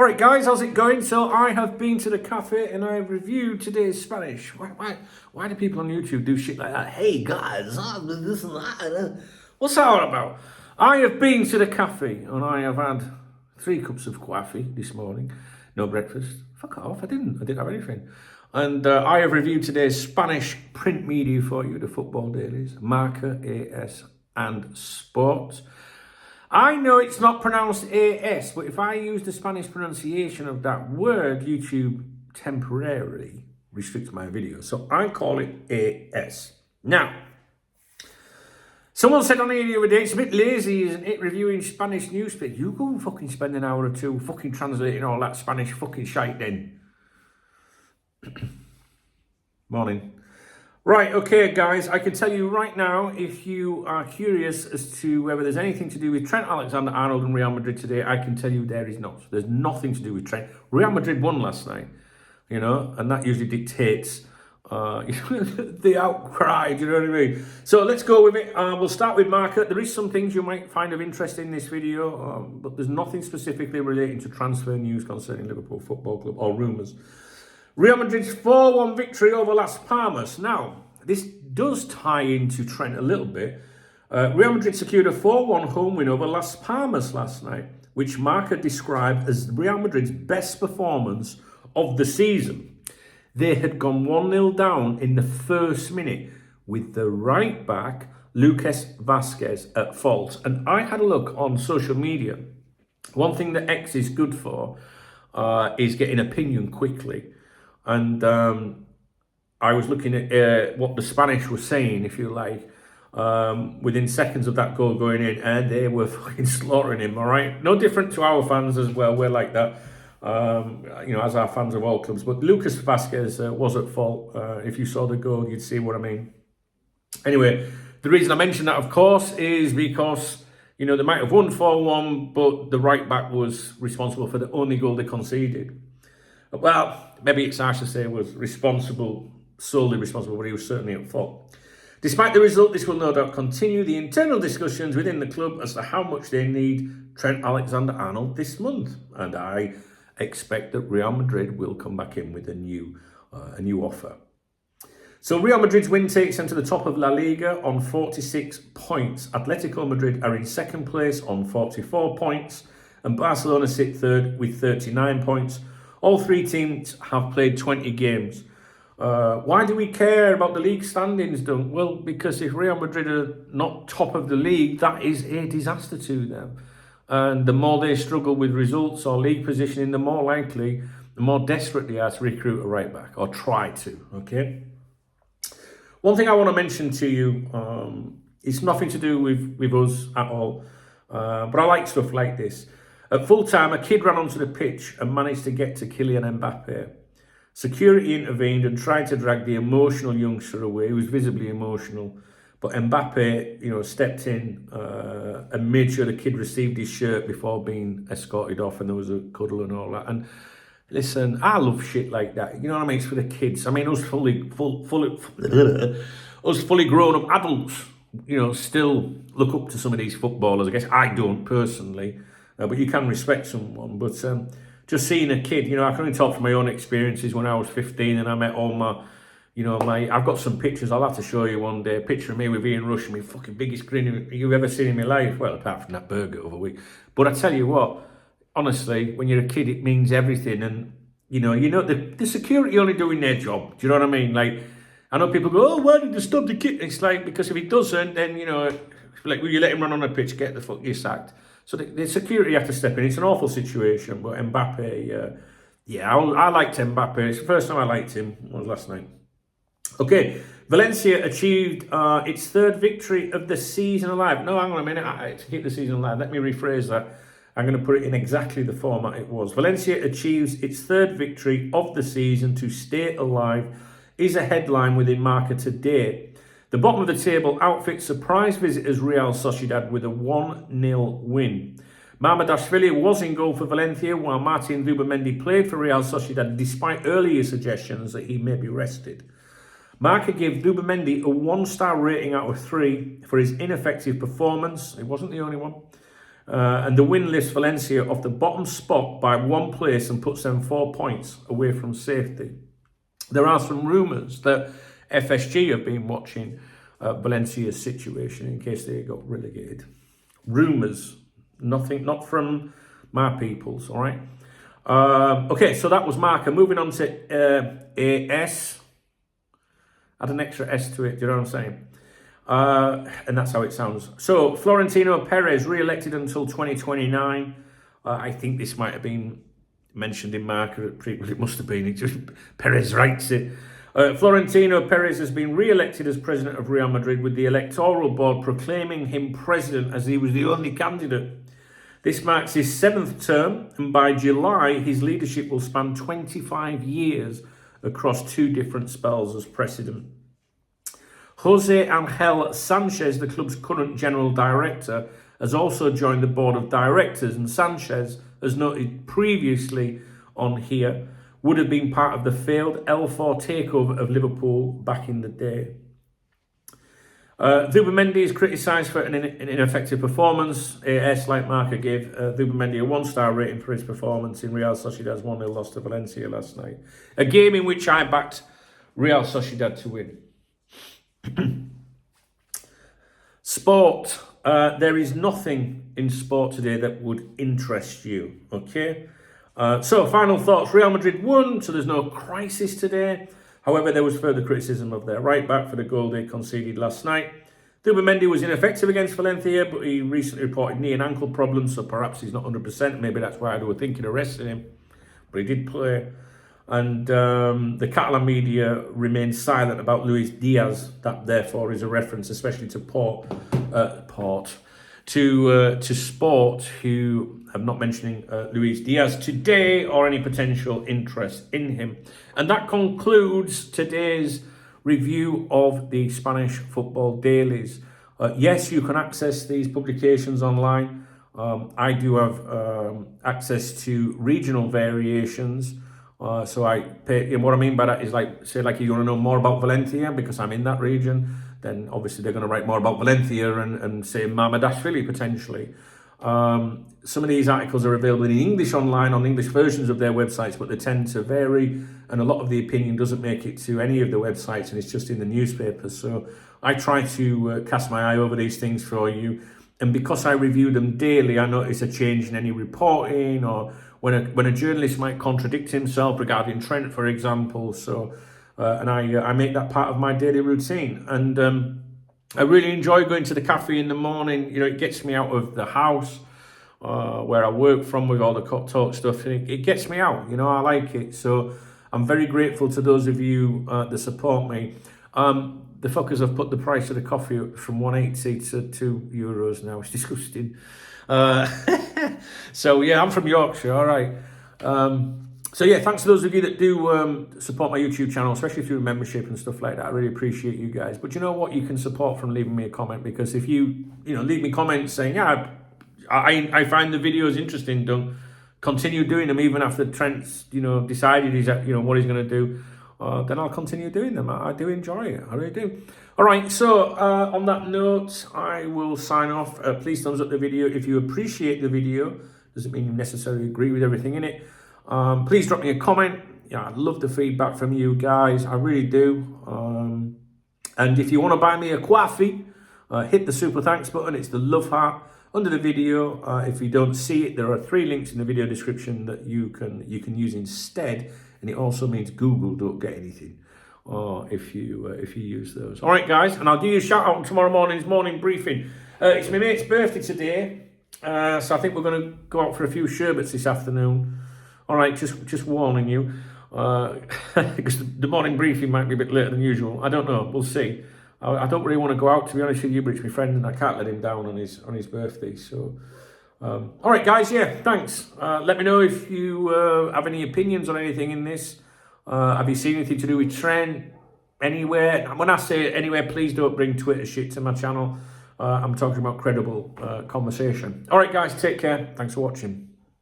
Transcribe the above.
All right, guys, how's it going? So I have been to the cafe and I have reviewed today's Spanish. Why do people on YouTube do shit like that? Hey, guys, this and that. What's that all about? I have been to the cafe and I have had 3 cups of coffee this morning. No breakfast. Fuck off, I didn't have anything. And I have reviewed today's Spanish print media for you, the football dailies, Marca, AS and Sport. I know it's not pronounced AS, but if I use the Spanish pronunciation of that word, YouTube temporarily restricts my video. So I call it AS. Now, someone said on here the other day, it's a bit lazy, isn't it, reviewing Spanish newspapers? You go and fucking spend an hour or two fucking translating all that Spanish fucking shite then. Morning. Right, okay, guys, I can tell you right now, if you are curious as to whether there's anything to do with Trent Alexander-Arnold and Real Madrid today, I can tell you there is not. There's nothing to do with Trent. Real Madrid won last night, you know, and that usually dictates the outcry, do you know what I mean? So let's go with it. We'll start with Marca. There is some things you might find of interest in this video, but there's nothing specifically relating to transfer news concerning Liverpool Football Club or rumours. Real Madrid's 4-1 victory over Las Palmas. Now, this does tie into Trent a little bit. Real Madrid secured a 4-1 home win over Las Palmas last night, which Marca described as Real Madrid's best performance of the season. They had gone 1-0 down in the first minute with the right back, Lucas Vazquez, at fault. And I had a look on social media. One thing that X is good for is getting opinion quickly. And I was looking at what the Spanish were saying, if you like, within seconds of that goal going in, and they were fucking slaughtering him, all right? No different to our fans as well. We're like that, you know, as our fans of all clubs. But Lucas Vazquez was at fault. If you saw the goal, you'd see what I mean. Anyway, the reason I mention that, of course, is because, you know, they might have won 4-1, but the right back was responsible for the only goal they conceded. Well, maybe it's harsh to say was solely responsible, but he was certainly at fault. Despite the result, this will no doubt continue the internal discussions within the club as to how much they need Trent Alexander-Arnold this month. And I expect that Real Madrid will come back in with a new offer. So Real Madrid's win takes them to the top of La Liga on 46 points. Atletico Madrid are in second place on 44 points. And Barcelona sit third with 39 points. All 3 teams have played 20 games. Why do we care about the league standings, Dunk? Well, because if Real Madrid are not top of the league, that is a disaster to them. And the more they struggle with results or league positioning, the more likely, the more desperate they are to recruit a right back, or try to, okay? One thing I want to mention to you, it's nothing to do with us at all, but I like stuff like this. At full time, a kid ran onto the pitch and managed to get to Kylian Mbappe. Security intervened and tried to drag the emotional youngster away. He was visibly emotional. But Mbappe, you know, stepped in and made sure the kid received his shirt before being escorted off, and there was a cuddle and all that. And listen, I love shit like that. You know what I mean? It's for the kids. I mean, us fully grown-up adults, you know, still look up to some of these footballers. I guess I don't personally. But you can respect someone. But just seeing a kid, you know, I can only talk from my own experiences when I was 15 and I met all my, you know, I've got some pictures I'll have to show you one day. A picture of me with Ian Rush, my fucking biggest grin you've ever seen in my life. Well, apart from that burger over a week. But I tell you what, honestly, when you're a kid, it means everything. And, you know, the security only doing their job. Do you know what I mean? Like, I know people go, oh, why did they stop the kid? It's like, because if he doesn't, then, you know, like, will you let him run on the pitch, get the fuck, you're sacked. So the security have to step in. It's an awful situation, but Mbappe, yeah, I liked Mbappe. It's the first time I liked him, was last night. Okay, Valencia achieved its 3rd victory of the season alive. No, hang on a minute, to keep the season alive, let me rephrase that. I'm going to put it in exactly the format it was. Valencia achieves its 3rd victory of the season to stay alive, is a headline within Marca today. The bottom of the table outfit surprised visitors Real Sociedad with a 1-0 win. Mamardashvili was in goal for Valencia, while Martin Zubimendi played for Real Sociedad despite earlier suggestions that he may be rested. Marca gave Zubimendi a 1-star rating out of 3 for his ineffective performance. It wasn't the only one. And the win lifts Valencia off the bottom spot by 1 place and puts them 4 points away from safety. There are some rumours that FSG have been watching Valencia's situation in case they got relegated. Rumours, nothing, not from my peoples, all right? Okay, so that was Marca. Moving on to AS. Add an extra S to it, do you know what I'm saying? And that's how it sounds. So, Florentino Perez re-elected until 2029. I think this might have been mentioned in Marca. It must have been. It just Perez writes it. Florentino Perez has been re-elected as president of Real Madrid, with the electoral board proclaiming him president as he was the only candidate. This marks his 7th term, and by July, his leadership will span 25 years across 2 different spells as president. Jose Angel Sanchez, the club's current general director, has also joined the board of directors, and Sanchez, as noted previously on here, would have been part of the failed L4 takeover of Liverpool back in the day. Zubimendi is criticised for an ineffective performance. AS, like Marca, gave Zubimendi a 1-star rating for his performance in Real Sociedad's 1-0 loss to Valencia last night. A game in which I backed Real Sociedad to win. Sport. There is nothing in sport today that would interest you, okay? So, final thoughts. Real Madrid won, so there's no crisis today. However, there was further criticism of their right-back for the goal they conceded last night. Zubimendi was ineffective against Valencia, but he recently reported knee and ankle problems, so perhaps he's not 100%. Maybe that's why they were thinking of resting him. But he did play. And the Catalan media remained silent about Luis Diaz. That, therefore, is a reference, especially to Sport, who have not mentioning Luis Diaz today or any potential interest in him. And that concludes today's review of the Spanish football dailies. Yes, you can access these publications online. I do have access to regional variations. So I pay, and what I mean by that is, like, say, like, you want to know more about Valencia because I'm in that region, then obviously they're going to write more about Valencia and say Mamadashvili potentially. Some of these articles are available in English online on English versions of their websites, but they tend to vary, and a lot of the opinion doesn't make it to any of the websites, and it's just in the newspapers. So I try to cast my eye over these things for you, and because I review them daily, I notice a change in any reporting, or when a journalist might contradict himself regarding Trent, for example. So and I make that part of my daily routine, and I really enjoy going to the cafe in the morning. You know, it gets me out of the house where I work from with all the talk stuff, and it gets me out. You know, I like it. So I'm very grateful to those of you that support me. The fuckers have put the price of the coffee up from 180 to €2 now. It's disgusting. So yeah, I'm from Yorkshire. All right. So yeah, thanks to those of you that do support my YouTube channel, especially through membership and stuff like that. I really appreciate you guys. But you know what? You can support from leaving me a comment, because if you leave me comments saying, yeah, I find the videos interesting, don't continue doing them even after Trent's decided he's what he's going to do, then I'll continue doing them. I do enjoy it. I really do. All right. So on that note, I will sign off. Please thumbs up the video if you appreciate the video. Doesn't mean you necessarily agree with everything in it. Please drop me a comment. Yeah, I'd love the feedback from you guys. I really do. And if you want to buy me a coffee, hit the super thanks button. It's the love heart under the video. If you don't see it, there are 3 links in the video description that you can use instead. And it also means Google don't get anything if you use those. All right, guys, and I'll give you a shout out on tomorrow morning's morning briefing. It's my mate's birthday today, so I think we're going to go out for a few sherbets this afternoon. All right, just warning you, because the morning briefing might be a bit later than usual. I don't know. We'll see. I don't really want to go out, to be honest with you, but it's my friend, and I can't let him down on his birthday. So, all right, guys. Yeah, thanks. Let me know if you have any opinions on anything in this. Have you seen anything to do with Trent anywhere? When I say anywhere, please don't bring Twitter shit to my channel. I'm talking about credible conversation. All right, guys. Take care. Thanks for watching.